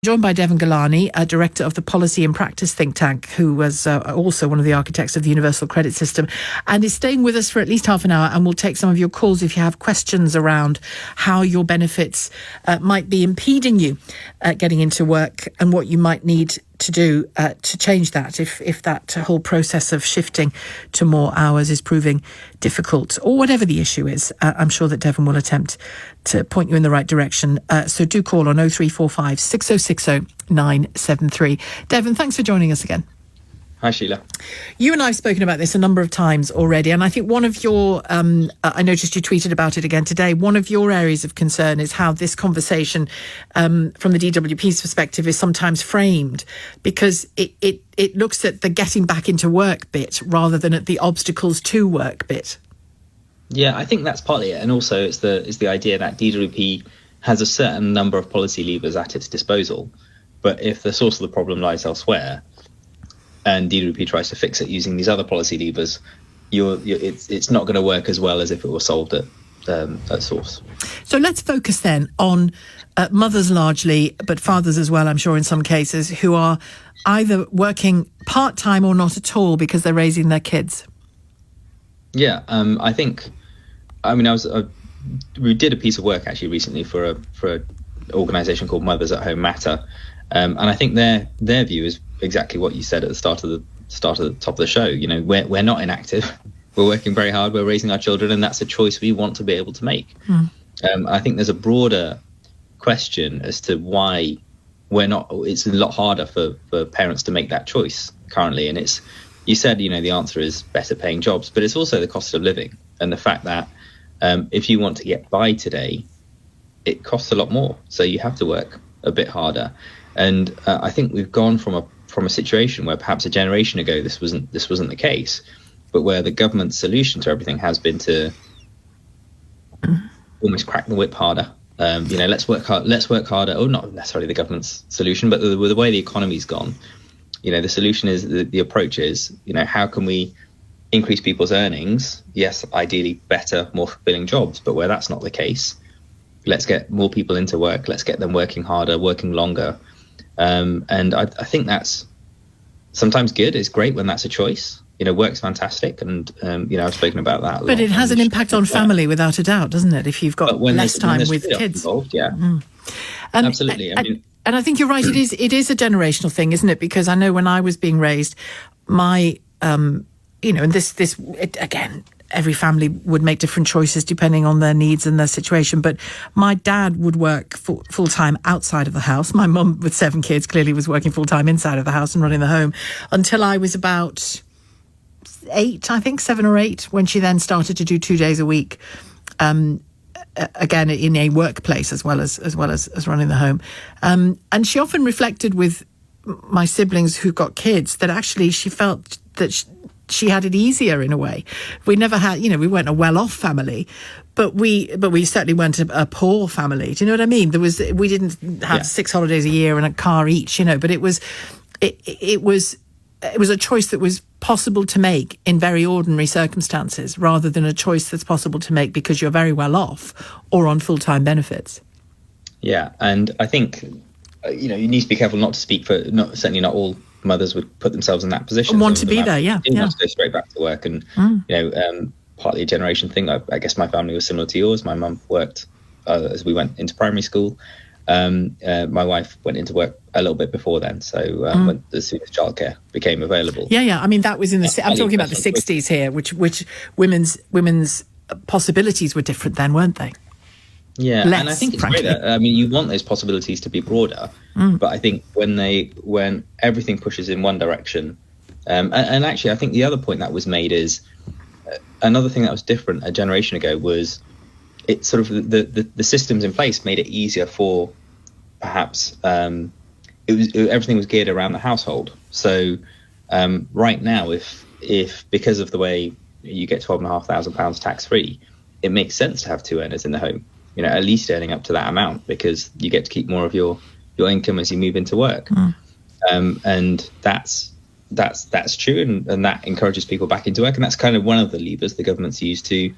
Joined by Deven Ghelani, Director of the Policy and Practice think tank, who was also one of the architects of the Universal Credit System, and is staying with us for at least half an hour, and we'll take some of your calls if you have questions around how your benefits might be impeding you getting into work and what you might need to do to change that if that whole process of shifting to more hours is proving difficult, or whatever the issue is. I'm sure that Deven will attempt to point you in the right direction. So do call on 0345 6060 973. Deven, thanks for joining us again. Hi, Sheila. You and I have spoken about this a number of times already, and I think one of your, I noticed you tweeted about it again today, one of your areas of concern is how this conversation from the DWP's perspective is sometimes framed, because it looks at the getting back into work bit rather than at the obstacles to work bit. Yeah, I think that's partly it, and also it's the idea that DWP has a certain number of policy levers at its disposal, but if the source of the problem lies elsewhere, and DWP tries to fix it using these other policy levers, it's not going to work as well as if it were solved at source. So let's focus then on mothers largely, but fathers as well, I'm sure in some cases, who are either working part-time or not at all because they're raising their kids. Yeah, we did a piece of work actually recently for an organisation called Mothers at Home Matter, and I think their view is exactly what you said at the top of the show. You know, we're not inactive. We're working very hard. We're raising our children, and that's a choice we want to be able to make. I think there's a broader question as to why we're not. It's a lot harder for parents to make that choice currently, and you said, you know, the answer is better paying jobs, but it's also the cost of living and the fact that if you want to get by today, it costs a lot more. So you have to work a bit harder. And I think we've gone from a situation where perhaps a generation ago this wasn't the case, but where the government's solution to everything has been to almost crack the whip harder. Let's work harder. Oh, not necessarily the government's solution, but the way the economy's gone. You know, the solution is the approach is, you know, how can we increase people's earnings? Yes, ideally better, more fulfilling jobs, but where that's not the case, let's get more people into work. Let's get them working harder, working longer. And I think that's sometimes good. It's great when that's a choice. You know, work's fantastic, and I've spoken about that a lot. But it has an impact on family, without a doubt, doesn't it? If you've got less time with kids involved, yeah, absolutely. And I think you're right. It is a generational thing, isn't it? Because I know when I was being raised, my and again, every family would make different choices depending on their needs and their situation. But my dad would work full-time outside of the house. My mum, with 7 kids, clearly was working full-time inside of the house and running the home until I was about 8, I think, 7 or 8, when she then started to do 2 days a week, again, in a workplace as well as running the home. And she often reflected with my siblings who've got kids that actually she felt that she had it easier in a way. We never had, we weren't a well-off family, but we certainly weren't a poor family. Do you know what I mean? We didn't have 6 holidays a year and a car each, but it was a choice that was possible to make in very ordinary circumstances, rather than a choice that's possible to make because you're very well off or on full-time benefits. Yeah, and I think you need to be careful not to speak for. Certainly not all mothers would put themselves in that position. And want to be there, yeah. Want to go straight back to work, and partly a generation thing. I guess my family was similar to yours. My mum worked as we went into primary school. My wife went into work a little bit before then, so as soon as childcare became available. Yeah. I mean, that was in I'm talking about the 60s here, which women's possibilities were different then, weren't they? Yeah, and I think it's great that, you want those possibilities to be broader, but I think when everything pushes in one direction, and actually I think the other point that was made is another thing that was different a generation ago was it sort of the systems in place made it easier for perhaps everything was geared around the household. So right now, if because of the way you get £12,500 tax free, it makes sense to have 2 earners in the home. At least earning up to that amount, because you get to keep more of your income as you move into work. And that's true, and that encourages people back into work, and that's kind of one of the levers the government's used to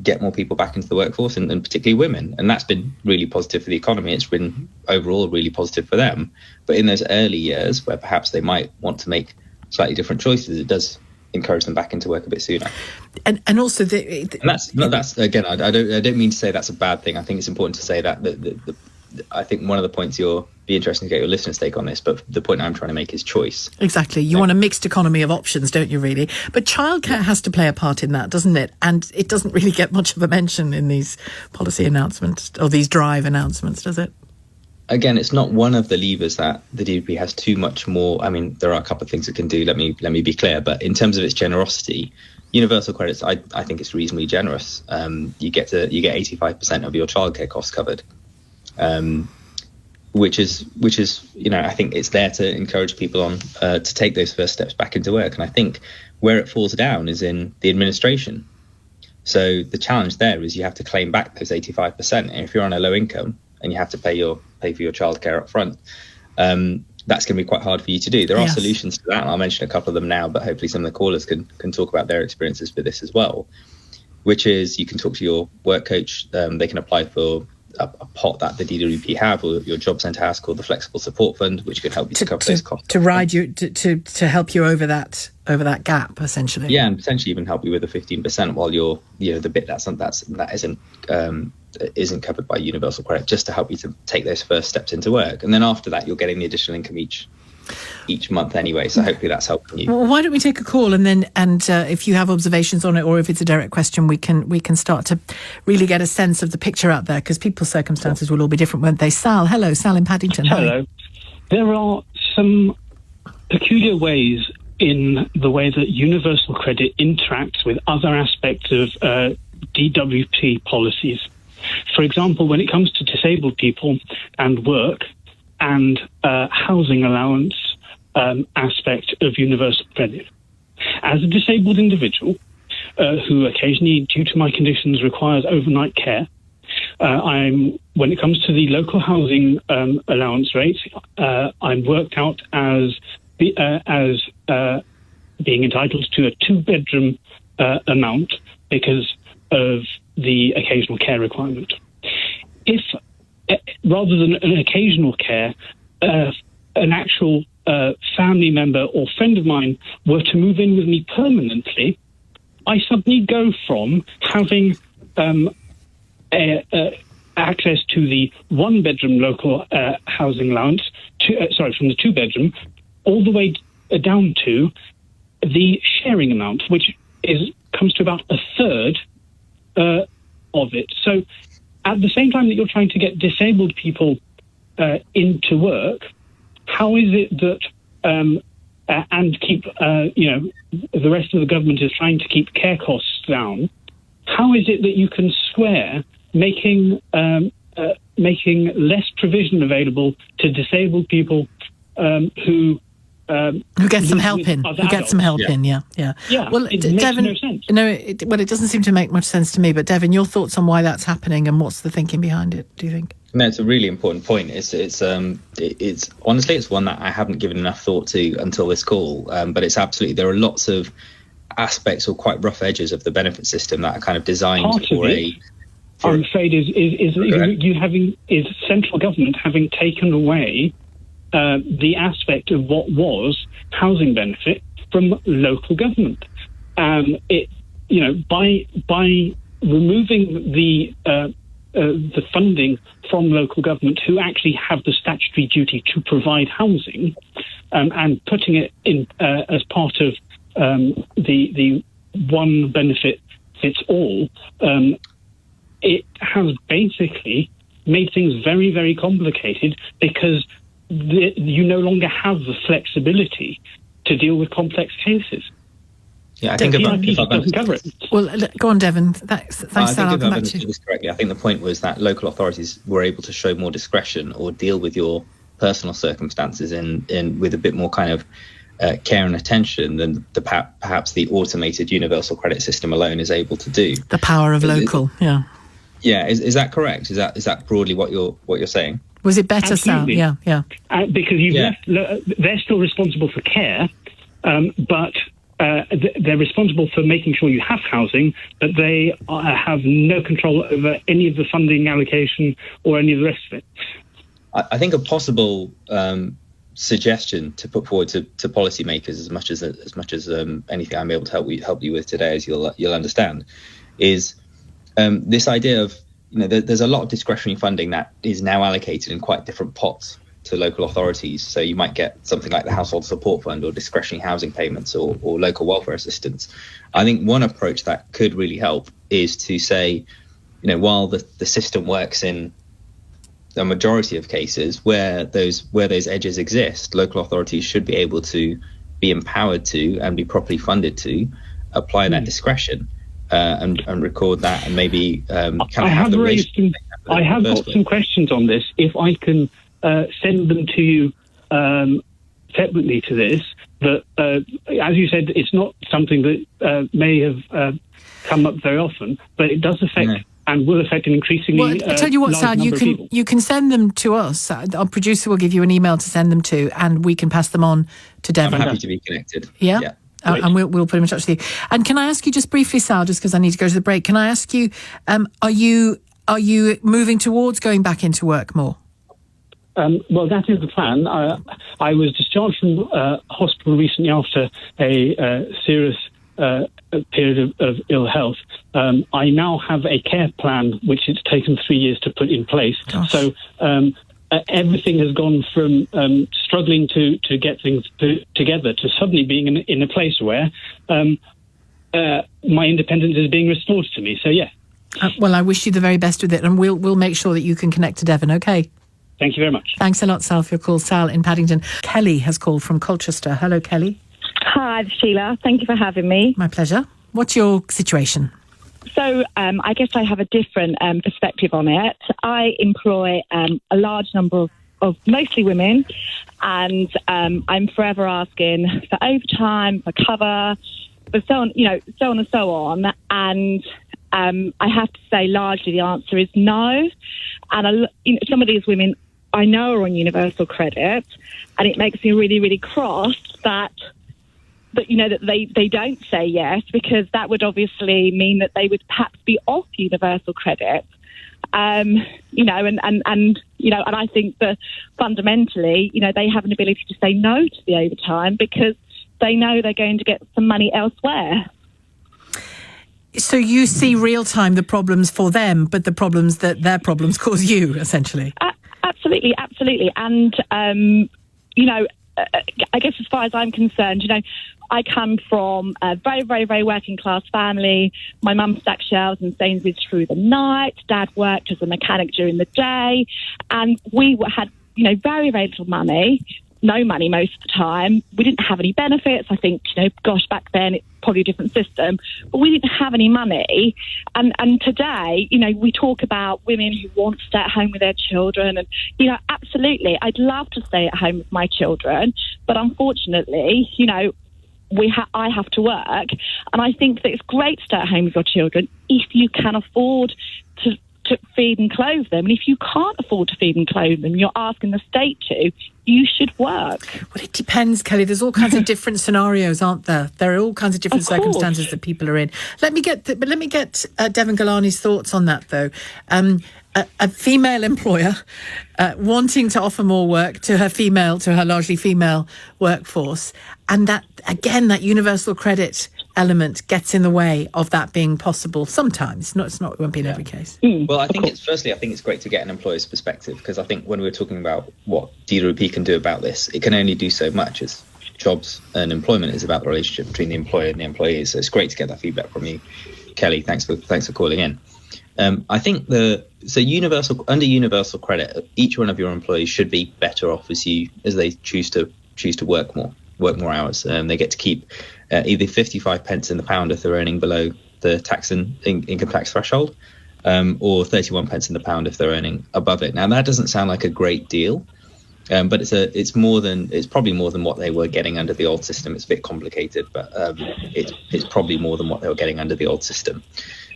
get more people back into the workforce, and particularly women. And that's been really positive for the economy. It's been overall really positive for them. But in those early years where perhaps they might want to make slightly different choices, it does encourage them back into work a bit sooner. And also that's again, I don't mean to say that's a bad thing. I think it's important to say that I think one of the points be interesting to get your listeners' take on this, but the point I'm trying to make is choice. Exactly. You want a mixed economy of options, don't you, really? But childcare has to play a part in that, doesn't it? And it doesn't really get much of a mention in these policy announcements or these drive announcements, does it? Again, it's not one of the levers that the DWP has too much more. I mean, there are a couple of things it can do. Let me be clear. But in terms of its generosity, universal credits, I think it's reasonably generous. You get 85% of your childcare costs covered, which is I think it's there to encourage people on to take those first steps back into work. And I think where it falls down is in the administration. So the challenge there is you have to claim back those 85%. And if you're on a low income and you have to pay for your childcare up front, that's going to be quite hard for you to do. There are solutions to that, and I'll mention a couple of them now, but hopefully some of the callers can talk about their experiences with this as well, which is you can talk to your work coach. They can apply for a pot that the DWP have, or your job centre has, called the Flexible Support Fund, which can help you to cover those costs. To ride you, to help you over that gap, essentially. Yeah, and potentially even help you with the 15% while you're, the bit that isn't covered by universal credit, just to help you to take those first steps into work. And then after that, you're getting the additional income each month anyway, so hopefully that's helping you. Well, why don't we take a call, and if you have observations on it, or if it's a direct question, we can start to really get a sense of the picture out there, because people's circumstances will all be different, won't they? Sal in Paddington. Hello. Hi. There are some peculiar ways in the way that universal credit interacts with other aspects of DWP policies. For example, when it comes to disabled people and work and housing allowance aspect of universal credit. As a disabled individual who occasionally, due to my conditions, requires overnight care, when it comes to the local housing allowance rate, I'm worked out as being entitled to a 2-bedroom amount because of the occasional care requirement. If rather than an occasional care, an actual family member or friend of mine were to move in with me permanently, I suddenly go from having access to the 1-bedroom local housing allowance from the 2-bedroom, all the way down to the sharing amount, which comes to about a third of it. So at the same time that you're trying to get disabled people into work, how is it that and keep the rest of the government is trying to keep care costs down? How is it that you can square making less provision available to disabled people who get some help in? Yeah. Well, it Deven, makes no sense. No, it doesn't seem to make much sense to me. But Deven, your thoughts on why that's happening and what's the thinking behind it? Do you think? No, it's a really important point. It's honestly, it's one that I haven't given enough thought to until this call. But it's absolutely, there are lots of aspects or quite rough edges of the benefit system that are kind of designed I'm afraid is central government having taken away the aspect of what was housing benefit from local government. By removing the funding from local government, who actually have the statutory duty to provide housing, and putting it in as part of the one benefit fits all, it has basically made things very, very complicated, because you no longer have the flexibility to deal with complex cases. Yeah, I think doesn't cover it. Well, go on, Deven. Thanks, Sal. I'll come back to you. This correctly, I think the point was that local authorities were able to show more discretion or deal with your personal circumstances in with a bit more kind of care and attention than perhaps the automated universal credit system alone is able to do. The power of local, yeah. Yeah, is that correct? Is that broadly what you're saying? Was it better, Sal? Yeah. Because they're still responsible for care, but they're responsible for making sure you have housing, but they have no control over any of the funding allocation or any of the rest of it. I think a possible suggestion to put forward to policymakers, as much as anything I'm able to help you with today, as you'll understand, is this idea of, there's a lot of discretionary funding that is now allocated in quite different pots to local authorities. So you might get something like the Household Support Fund or discretionary housing payments or local welfare assistance. I think one approach that could really help is to say, while the system works in the majority of cases where those edges exist, local authorities should be able to be empowered to and be properly funded to apply that discretion and record that, and maybe I have got some questions on this. If I can send them to you separately to this, that as you said, it's not something that may have come up very often, but it does affect and will affect an increasingly well, I tell you what, Sad, you can send them to us. Our producer will give you an email to send them to, and we can pass them on to Deven. I'm happy to be connected. Yeah. And we'll put him in touch with you. And can I ask you just briefly, Sal, just because I need to go to the break, can I ask you, are you moving towards going back into work more? Well, that is the plan. I was discharged from hospital recently after a serious period of ill health. I now have a care plan, which it's taken 3 years to put in place. Gosh. So everything has gone from struggling to get things together to suddenly being in a place where my independence is being restored to me. So, yeah. Well, I wish you the very best with it, and we'll make sure that you can connect to Deven, OK? Thank you very much. Thanks a lot, Sal, for your call. Sal in Paddington. Kelly has called from Colchester. Hello, Kelly. Hi, Sheila. Thank you for having me. My pleasure. What's your situation? So I guess I have a different perspective on it. I employ a large number of mostly women, and I'm forever asking for overtime, for cover, for so on and so on. And I have to say, largely the answer is no. And some of these women I know are on universal credit, and it makes me really, really cross that they don't say yes, because that would obviously mean that they would perhaps be off universal credit. And I think that fundamentally, they have an ability to say no to the overtime because they know they're going to get some money elsewhere. So you see real time the problems for them, but the problems that their problems cause you, essentially. Absolutely. And, I guess as far as I'm concerned, I come from a very, very, very working class family. My mum stacked shelves in Sainsbury's through the night. Dad worked as a mechanic during the day. And we had, very, very little money. No money most of the time. We didn't have any benefits. I think, back then it's probably a different system, but we didn't have any money. And today, we talk about women who want to stay at home with their children. And, absolutely, I'd love to stay at home with my children. But unfortunately, I have to work. And I think that it's great to stay at home with your children if you can afford to feed and clothe them. And if you can't afford to feed and clothe them, you're asking the state to, you should work. Well, it depends, Kelly. There's all kinds of different scenarios, aren't there? There are all kinds of different circumstances that people are in. Let me get Deven Ghelani's thoughts on that, though. A female employer wanting to offer more work to her largely female workforce, and that universal credit element gets in the way of that being possible sometimes. It won't be in every case. Well, I think it's great to get an employer's perspective, because I think when we're talking about what DWP can do about this, it can only do so much, as jobs and employment is about the relationship between the employer and the employees. So it's great to get that feedback from you, Kelly. Thanks for calling in. I think under universal credit, each one of your employees should be better off as they choose to work more hours. They get to keep either 55 pence in the pound if they're earning below the tax and income tax threshold, or 31 pence in the pound if they're earning above it. Now, that doesn't sound like a great deal, but it's probably more than what they were getting under the old system. It's a bit complicated, but it's probably more than what they were getting under the old system.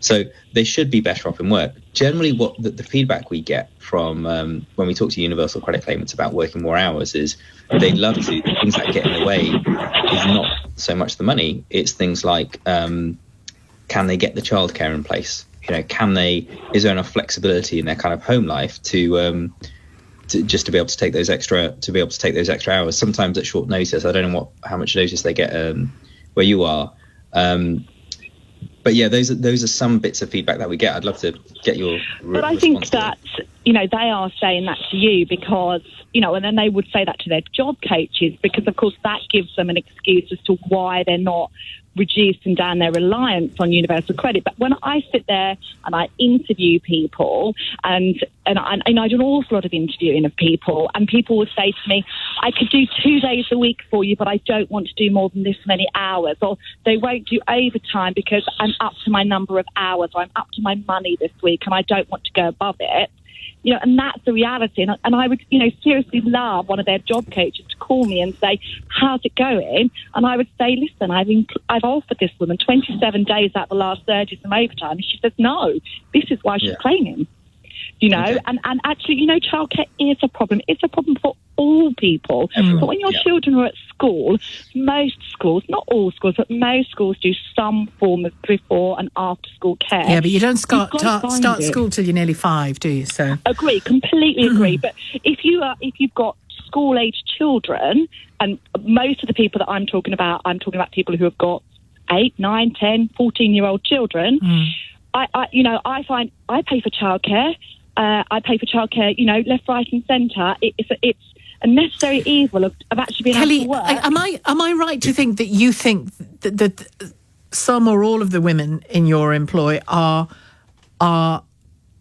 So they should be better off in work. Generally, what the feedback we get from when we talk to universal credit claimants about working more hours is they'd love to. The things that get in the way is not so much the money. It's things like, can they get the childcare in place? Is there enough flexibility in their kind of home life to be able to take those extra hours, sometimes at short notice. I don't know how much notice they get where you are. But yeah, those are some bits of feedback that we get. I'd love to get your But I think that, they are saying that to you because, and then they would say that to their job coaches because, of course, that gives them an excuse as to why they're not reducing down their reliance on universal credit. But when I sit there and I interview people, and I do an awful lot of interviewing of people, and people will say to me, I could do 2 days a week for you, but I don't want to do more than this many hours. Or they won't do overtime because I'm up to my number of hours, or I'm up to my money this week and I don't want to go above it. And that's the reality. And I would, seriously love one of their job coaches to call me and say, how's it going? And I would say, listen, I've offered this woman 27 days out of the last 30 some overtime. And she says, no, this is why she's claiming. Okay. And actually, childcare is a problem. It's a problem for all people. But when your children are at school, most schools, not all schools, but most schools do some form of before and after school care. Yeah, but you don't start school till you're nearly 5, do you? So agree, completely agree. But if you've got school-aged children, and most of the people that I'm talking about people who have got 8, 9, 10, 14-year-old children. I find I pay for childcare. I pay for childcare, left, right, and centre. It's a necessary evil of actually being Kelly, able to work. Am I right to think that you think that some or all of the women in your employ are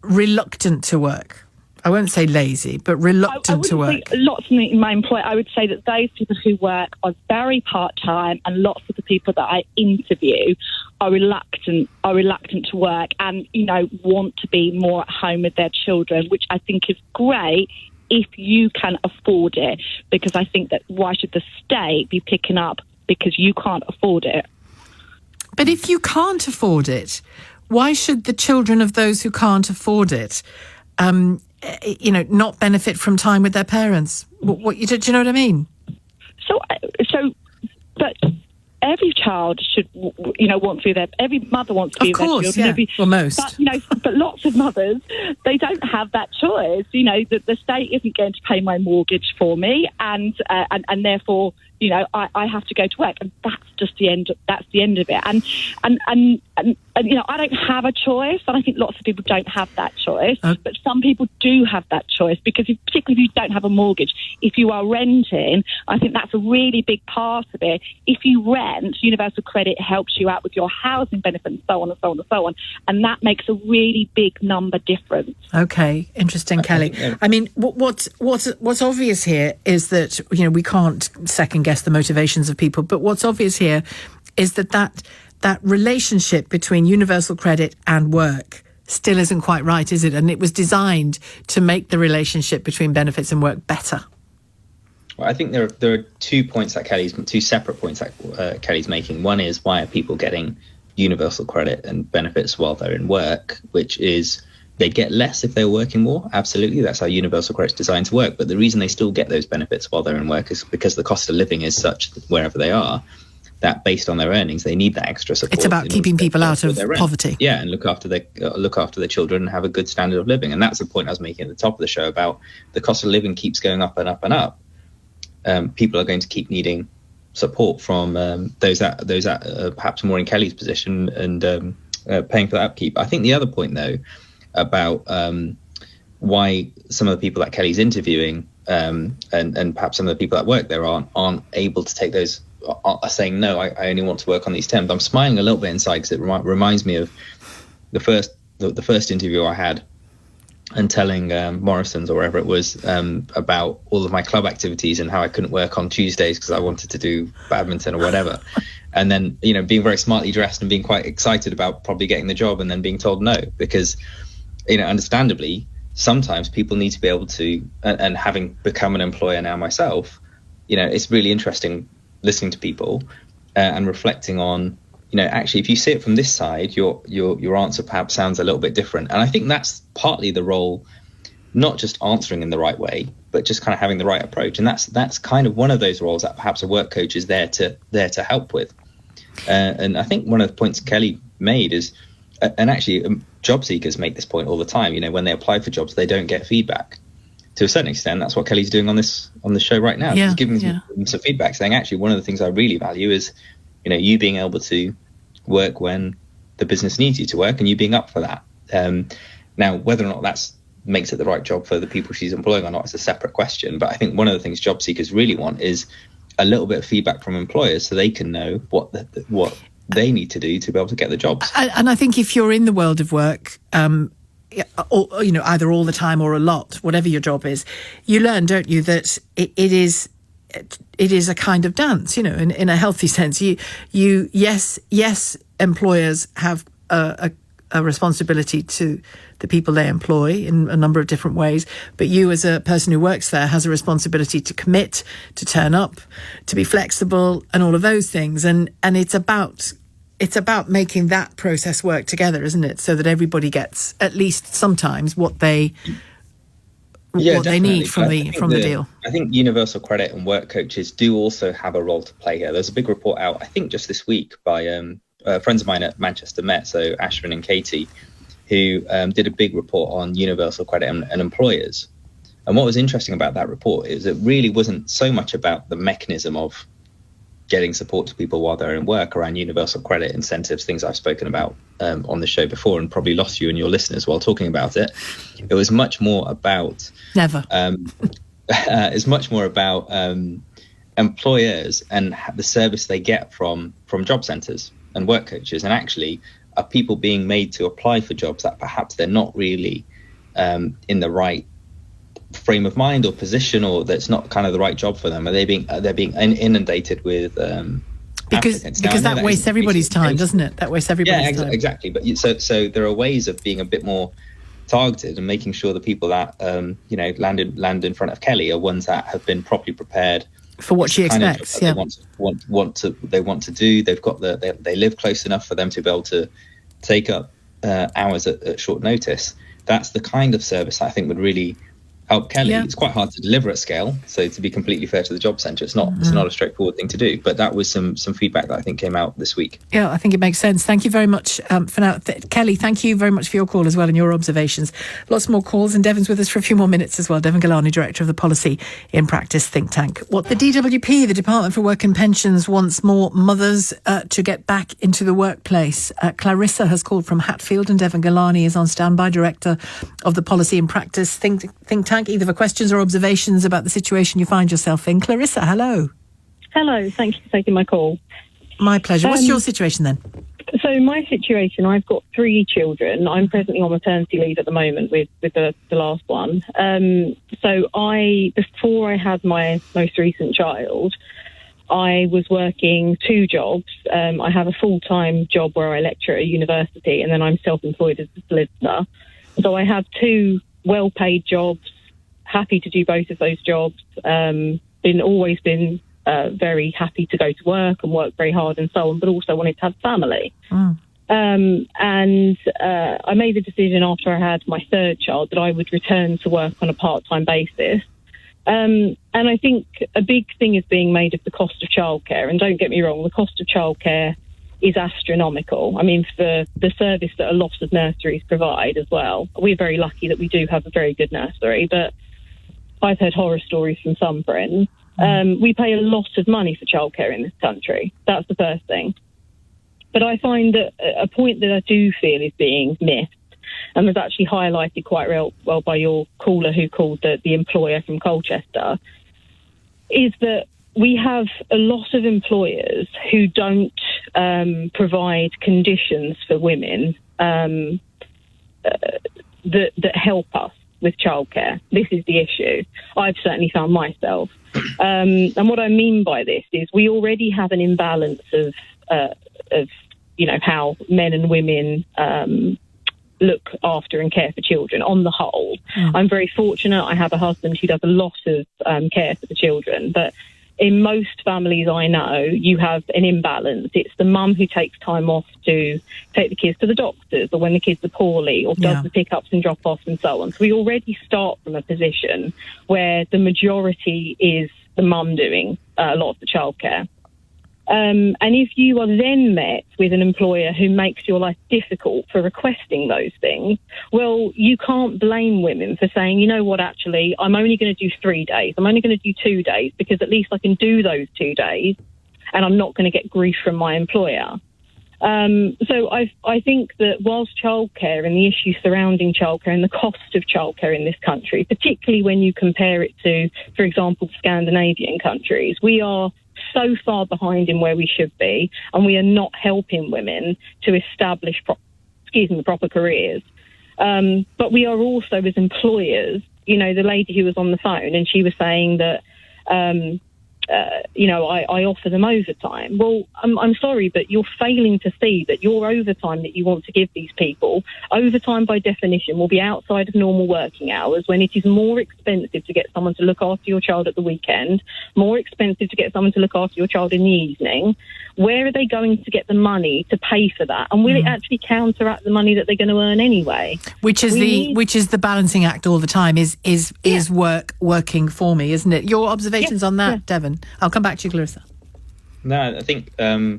reluctant to work? I won't say lazy, but reluctant to work. Lots in my employ, I would say that those people who work are very part-time, and lots of the people that I interview are reluctant to work and, want to be more at home with their children, which I think is great if you can afford it, because I think that why should the state be picking up because you can't afford it? But if you can't afford it, why should the children of those who can't afford it not benefit from time with their parents? Do you know what I mean? But every child should, want to be there. Every mother wants to be there. Of course, yeah. Well, most. But lots of mothers, they don't have that choice. The state isn't going to pay my mortgage for me, and therefore, I have to go to work, and that's just the end. That's the end of it. And I don't have a choice, and I think lots of people don't have that choice. But some people do have that choice because, particularly if you don't have a mortgage, if you are renting, I think that's a really big part of it. If you rent, universal credit helps you out with your housing benefit, and so on and so on and so on, and that makes a really big number difference. Okay, interesting, Kelly. I mean, what's obvious here is that we can't second guess the motivations of people, but what's obvious here is that relationship between universal credit and work still isn't quite right, is it? And it was designed to make the relationship between benefits and work better. Well, I think there are 2 separate points that Kelly's making. One is, why are people getting universal credit and benefits while they're in work, which is they get less if they're working more. Absolutely, that's how universal credit's designed to work. But the reason they still get those benefits while they're in work is because the cost of living is such that wherever they are, that based on their earnings, they need that extra support. It's about keeping people out of poverty. Yeah, and look after their children and have a good standard of living. And that's the point I was making at the top of the show about the cost of living keeps going up and up and up. People are going to keep needing support from those that perhaps more in Kelly's position and paying for that upkeep. I think the other point, though, about why some of the people that Kelly's interviewing and perhaps some of the people that work there aren't able to take those, are saying, no, I only want to work on these terms. I'm smiling a little bit inside because it reminds me of the first interview I had and telling Morrison's or wherever it was about all of my club activities and how I couldn't work on Tuesdays because I wanted to do badminton or whatever. And then, being very smartly dressed and being quite excited about probably getting the job and then being told no, because, understandably, sometimes people need to be able to, and having become an employer now myself, it's really interesting listening to people and reflecting on actually, if you see it from this side, your answer perhaps sounds a little bit different. And I think that's partly the role, not just answering in the right way, but just kind of having the right approach. And that's kind of one of those roles that perhaps a work coach is there to help with. And I think one of the points Kelly made is, and actually job seekers make this point all the time, when they apply for jobs, they don't get feedback. To a certain extent, that's what Kelly's doing on this show right now. She's giving them some feedback, saying, actually, one of the things I really value is, you being able to work when the business needs you to work and you being up for that. Now, whether or not that's makes it the right job for the people she's employing or not is a separate question. But I think one of the things job seekers really want is a little bit of feedback from employers so they can know what they need to do to be able to get the jobs. And I think if you're in the world of work, either all the time or a lot, whatever your job is, you learn, don't you, that it is a kind of dance, in a healthy sense. Yes, employers have a responsibility to the people they employ in a number of different ways, but you as a person who works there has a responsibility to commit, to turn up, to be flexible, and all of those things. And it's about making that process work together, isn't it? So that everybody gets at least sometimes what they need from the deal. I think universal credit and work coaches do also have a role to play here. There's a big report out, I think, just this week by friends of mine at Manchester Met, so Ashwin and Katie, who did a big report on universal credit and employers. And what was interesting about that report is it really wasn't so much about the mechanism of getting support to people while they're in work around universal credit incentives, things I've spoken about on the show before and probably lost you and your listeners while talking about it. It was much more about it's much more about employers and the service they get from job centres and work coaches, and actually are people being made to apply for jobs that perhaps they're not really in the right frame of mind or position, or that's not kind of the right job for them. Are they being inundated with because that wastes everybody's time, doesn't it? That wastes everybody's time. Exactly. But so there are ways of being a bit more targeted and making sure the people that land in front of Kelly are ones that have been properly prepared for what she expects. They want to do. They've got they live close enough for them to be able to take up hours at short notice. That's the kind of service I think would really help Kelly. It's quite hard to deliver at scale. So to be completely fair to the job centre, it's not a straightforward thing to do. But that was some feedback that I think came out this week. Yeah, I think it makes sense. Thank you very much for now. Kelly, thank you very much for your call as well and your observations. Lots more calls, and Deven's with us for a few more minutes as well. Deven Ghelani, Director of the Policy in Practice think tank. What the DWP, the Department for Work and Pensions, wants more mothers to get back into the workplace. Clarissa has called from Hatfield, and Deven Ghelani is on standby, Director of the Policy in Practice think tank, either for questions or observations about the situation you find yourself in. Clarissa, hello. Hello, thank you for taking my call. My pleasure. What's your situation then? So my situation, I've got 3 children. I'm presently on maternity leave at the moment with the last one. Before I had my most recent child, I was working 2 jobs. I have a full-time job where I lecture at a university, and then I'm self-employed as a solicitor. So I have 2 well-paid jobs, happy to do both of those jobs, always been very happy to go to work and work very hard and so on, but also wanted to have family. I made the decision after I had my 3rd child that I would return to work on a part-time basis. And I think a big thing is being made of the cost of childcare. And don't get me wrong, the cost of childcare is astronomical. I mean, for the service that a lot of nurseries provide as well. We're very lucky that we do have a very good nursery, but I've heard horror stories from some friends. We pay a lot of money for childcare in this country. That's the first thing. But I find that a point that I do feel is being missed, and was actually highlighted quite well by your caller who called the employer from Colchester, is that we have a lot of employers who don't provide conditions for women that help us with childcare. This is the issue. I've certainly found myself. And what I mean by this is we already have an imbalance of how men and women look after and care for children on the whole. I'm very fortunate. I have a husband who does a lot of care for the children, but in most families I know, you have an imbalance. It's the mum who takes time off to take the kids to the doctors, or when the kids are poorly, or does the pickups and drop-offs and so on. So we already start from a position where the majority is the mum doing a lot of the childcare. And if you are then met with an employer who makes your life difficult for requesting those things, well, you can't blame women for saying, you know what, actually, I'm only going to do 3 days. I'm only going to do 2 days because at least I can do those 2 days and I'm not going to get grief from my employer. So I think that whilst childcare and the issues surrounding childcare and the cost of childcare in this country, particularly when you compare it to, for example, Scandinavian countries, we are so far behind in where we should be, and we are not helping women to establish proper careers. But we are also, as employers, you know, the lady who was on the phone, and she was saying that, I offer them overtime. Well, I'm sorry, but you're failing to see that your overtime that you want to give these people, overtime by definition will be outside of normal working hours, when it is more expensive to get someone to look after your child at the weekend, more expensive to get someone to look after your child in the evening. Where are they going to get the money to pay for that? And will it actually counteract the money that they're going to earn anyway? Which is the balancing act all the time. Is work working for me, isn't it? Your observations on that, Deven? I'll come back to you, Clarissa. No, I think there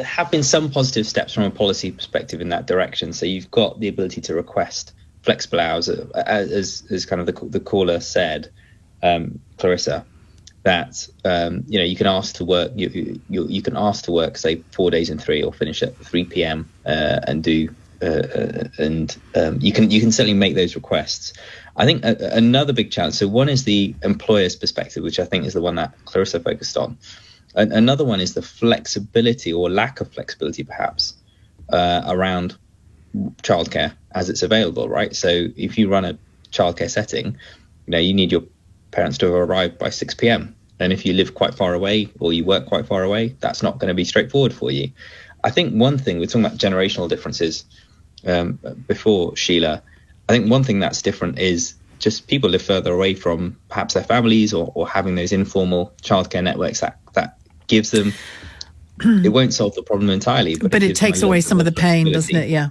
have been some positive steps from a policy perspective in that direction. So you've got the ability to request flexible hours, as kind of the caller said, Clarissa, that you can ask to work. You can ask to work, say, 4 days in 3, or finish at 3 p.m. And do. You can certainly make those requests. I think another big challenge. So one is the employer's perspective, which I think is the one that Clarissa focused on. Another one is the flexibility, or lack of flexibility, perhaps, around childcare as it's available. Right. So if you run a childcare setting, you need your parents to have arrived by 6 p.m. And if you live quite far away, or you work quite far away, that's not going to be straightforward for you. I think one thing, we're talking about generational differences before, Sheila. I think one thing that's different is just people live further away from perhaps their families, or having those informal childcare networks that gives them, it won't solve the problem entirely. But it takes away some of the pain, doesn't it? Yeah.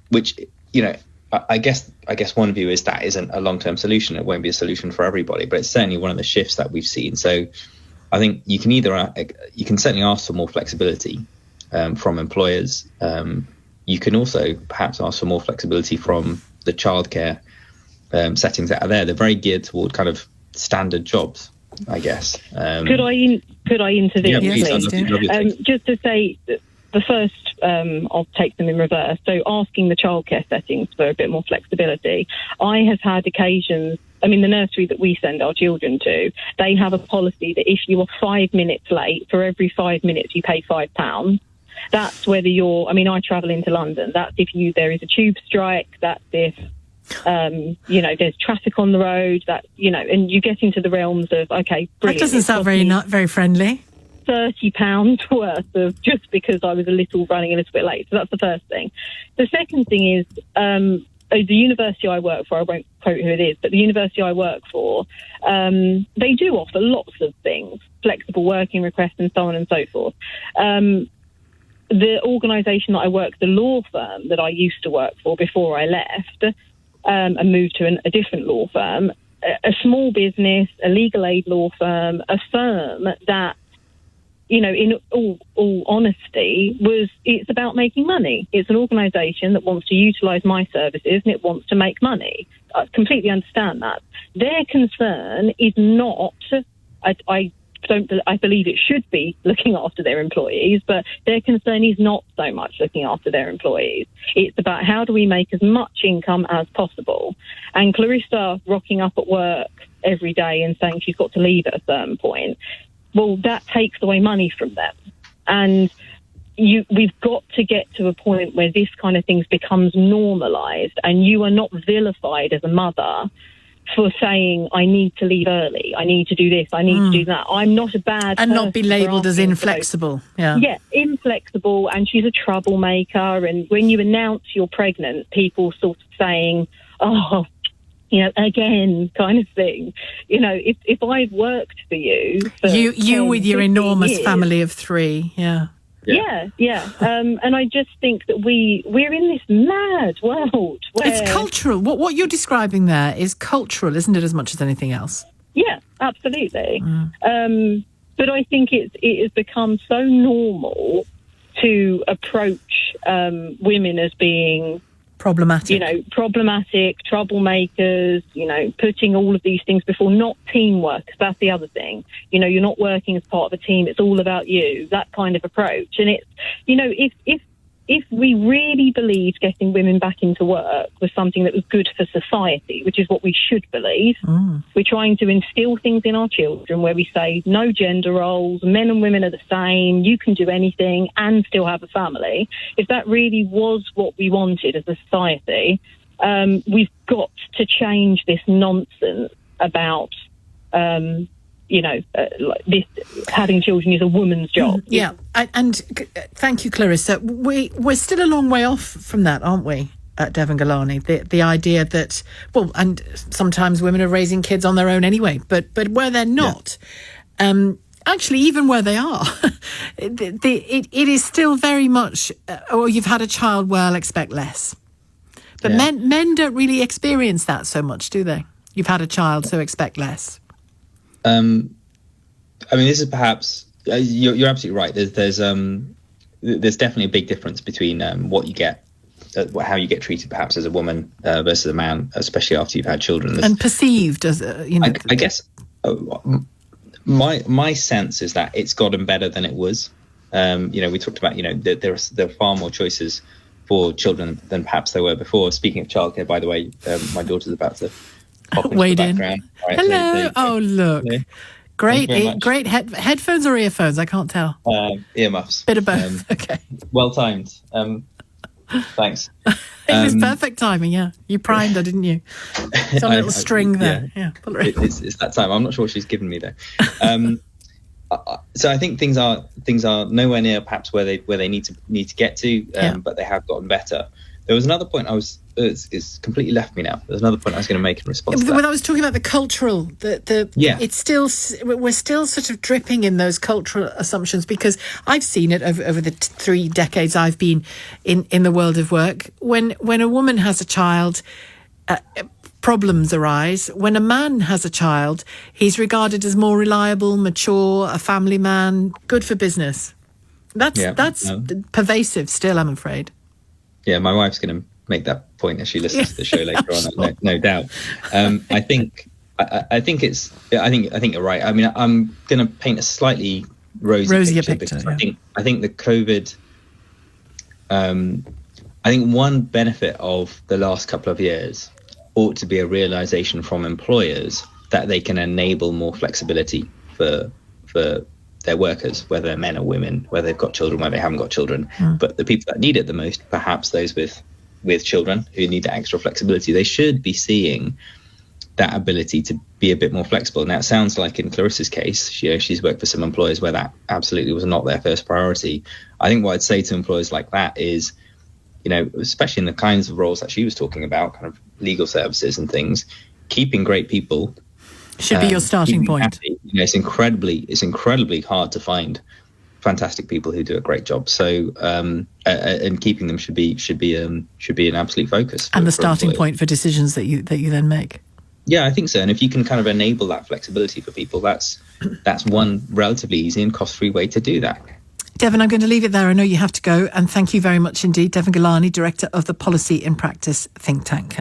Which, I guess one view is that isn't a long-term solution. It won't be a solution for everybody, but it's certainly one of the shifts that we've seen. So I think you can certainly ask for more flexibility from employers. You can also perhaps ask for more flexibility from the childcare settings that are there. They're very geared toward kind of standard jobs, I guess. Could I intervene? Yeah, please? Just to say, the first, I'll take them in reverse. So asking the childcare settings for a bit more flexibility. I have had occasions, the nursery that we send our children to, they have a policy that if you are 5 minutes late, for every 5 minutes you pay £5. That's whether you're, I travel into London. That's if there is a tube strike. That's if, there's traffic on the road. That, and you get into the realms of, okay, brilliant. That doesn't sound very friendly. £30 worth of, just because I was running a little bit late. So that's the first thing. The second thing is, the university I work for, I won't quote who it is, but the university I work for, they do offer lots of things, flexible working requests and so on and so forth. The organisation that I work, the law firm that I used to work for before I left and moved to a different law firm, a small business, a legal aid law firm, a firm that, in all honesty, it's about making money. It's an organisation that wants to utilise my services and it wants to make money. I completely understand that. Their concern is not, I believe it should be looking after their employees, but their concern is not so much looking after their employees. It's about how do we make as much income as possible. And Clarissa rocking up at work every day and saying she's got to leave at a certain point, well, that takes away money from them. And we've got to get to a point where this kind of thing becomes normalised, and you are not vilified as a mother for saying, I need to leave early, I need to do this, I need to do that. I'm not a bad and not be labelled as inflexible. Yeah, inflexible, and she's a troublemaker. And when you announce you're pregnant, people sort of saying, oh, again, kind of thing. If I've worked for you, for you 10, with your 15 enormous years, family of 3, yeah. And I just think that we're in this mad world where It's cultural. What you're describing there is cultural, isn't it, as much as anything else? Yeah, absolutely. But I think it has become so normal to approach women as being problematic, troublemakers, putting all of these things before, not teamwork. That's the other thing. You're not working as part of a team. It's all about you, that kind of approach. And it's, if we really believed getting women back into work was something that was good for society, which is what we should believe, we're trying to instill things in our children where we say no gender roles, men and women are the same, you can do anything and still have a family. If that really was what we wanted as a society, we've got to change this nonsense about this having children is a woman's job. Yeah, and thank you, Clarissa. We're still a long way off from that, aren't we, Deven Ghelani? The idea that, and sometimes women are raising kids on their own anyway, but where they're not, actually, even where they are, it is still very much, you've had a child, well, expect less. But men don't really experience that so much, do they? You've had a child, so expect less. This is perhaps you're absolutely right. There's definitely a big difference between what you get, how you get treated perhaps as a woman versus a man, especially after you've had children, and perceived as I guess my sense is that it's gotten better than it was. We talked about there are far more choices for children than perhaps there were before. Speaking of childcare, by the way, my daughter's about to pop into the background. Right, hello. Oh, look. Yeah. Great headphones or earphones? I can't tell. Earmuffs. Bit of both. Okay. Well timed. Thanks. It was perfect timing. Yeah, you primed her, didn't you? It's on a little string there. Yeah. It's that time. I'm not sure what she's given me there. So I think things are nowhere near perhaps where they need to get to, but they have gotten better. There was another point it's completely left me now. There's another point I was going to make in response to that. When I was talking about the cultural, it's still, we're still sort of dripping in those cultural assumptions, because I've seen it over the 3 decades I've been in the world of work. When a woman has a child, problems arise. When a man has a child, he's regarded as more reliable, mature, a family man, good for business. That's pervasive still, I'm afraid. Yeah, my wife's going to make that point as she listens to the show later on. No doubt. I think you're right. I mean, I'm going to paint a slightly rosier picture because I think the COVID. I think one benefit of the last couple of years ought to be a realization from employers that they can enable more flexibility for their workers, whether they're men or women, whether they've got children, whether they haven't got children. But the people that need it the most, perhaps those with children who need that extra flexibility, they should be seeing that ability to be a bit more flexible. Now, it sounds like in Clarissa's case, she's worked for some employers where that absolutely was not their first priority. I think what I'd say to employers like that is, especially in the kinds of roles that she was talking about, kind of legal services and things, keeping great people should be your starting point. Happy. It's incredibly hard to find fantastic people who do a great job. So, and keeping them should be an absolute focus. And the starting point for decisions that you then make. Yeah, I think so. And if you can kind of enable that flexibility for people, that's one relatively easy and cost-free way to do that. Deven, I'm going to leave it there. I know you have to go. And thank you very much indeed, Deven Ghelani, Director of the Policy in Practice think tank.